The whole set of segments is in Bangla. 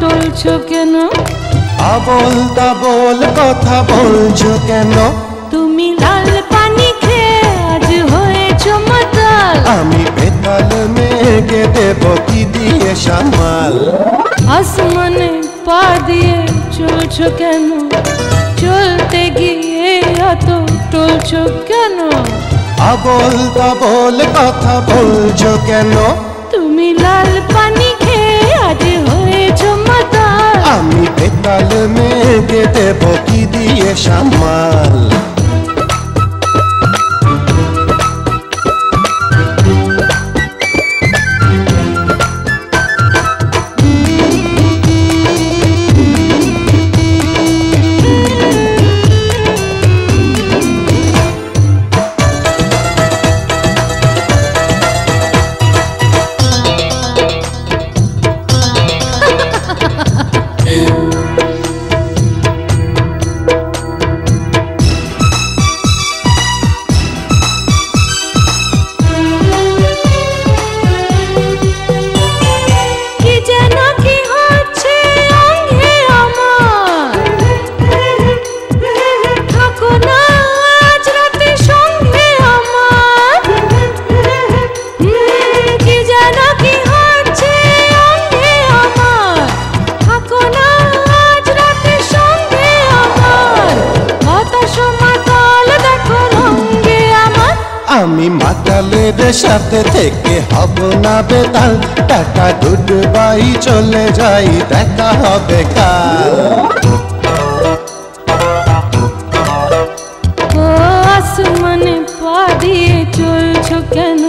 টলছো কেন? আবোল তাবোল কথা বলছো কেন? তুমি লাল পানি খেয়ে আজ হয়েছো মাতাল। আমি বেতাল মেঘে দেব কি দিয়ে সামাল? আসমানে পা দিয়ে চলছো কেন? চলতে গিয়ে এত টলছো কেন? আবোল তাবোল কথা বলছো কেন? তুমি লাল পানি খেয়ে আজ হয়েছো মাতাল। আমি বেতাল মেঘে দেব কি দিয়ে সামাল? আমি মাতালের সাথে থেকে হব না বেতাল। টাটা গুড বাই, চলে যাই, দেখা হবে কাল। ও আসমানে পা দিয়ে চলছো কেন?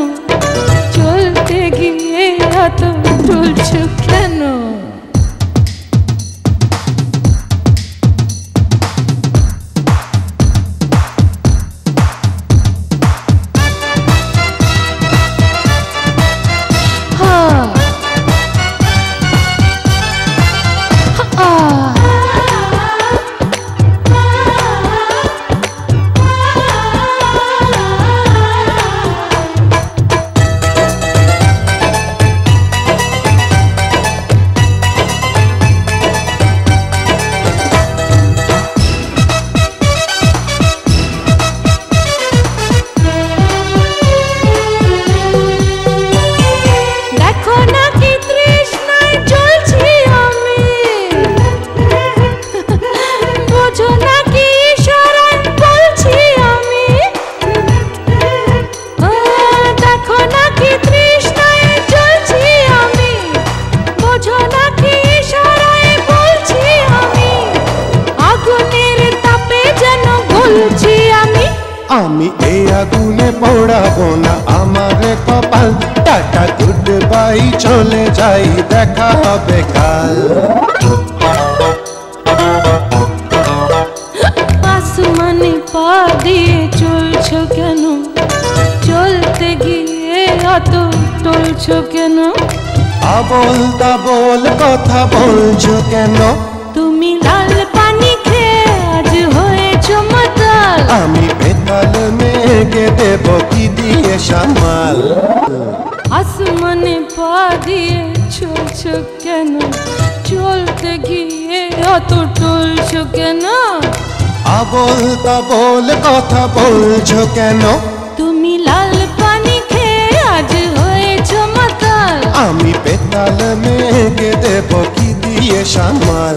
চলতে গিয়ে এত টলছো কেন? আমি এই আগুনে পোড়াবো না আমার কপাল। টাটা গুড বাই, চলে যাই, দেখা হবে কাল। আসমানে পা দিয়ে চলছো কেন? চলতে গিয়ে অত টলছো কেন? আবোল তাবোল কথা বলছো কেন? তুমি লাল পানি খেয়ে আজ হয়েছো মাতাল। আমি বেতাল মেঘে দেব কি দিয়ে সামাল? আসমানে পা দিয়ে চলছো কেন? চলতে গিয়ে অত টলছো কেন? আবোল তাবোল কথা বলছো কেন? তুমি লাল পানি খেয়ে আজ হয়েছো মাতাল। আমি বেতাল মেঘে দেব কি দিয়ে সামাল?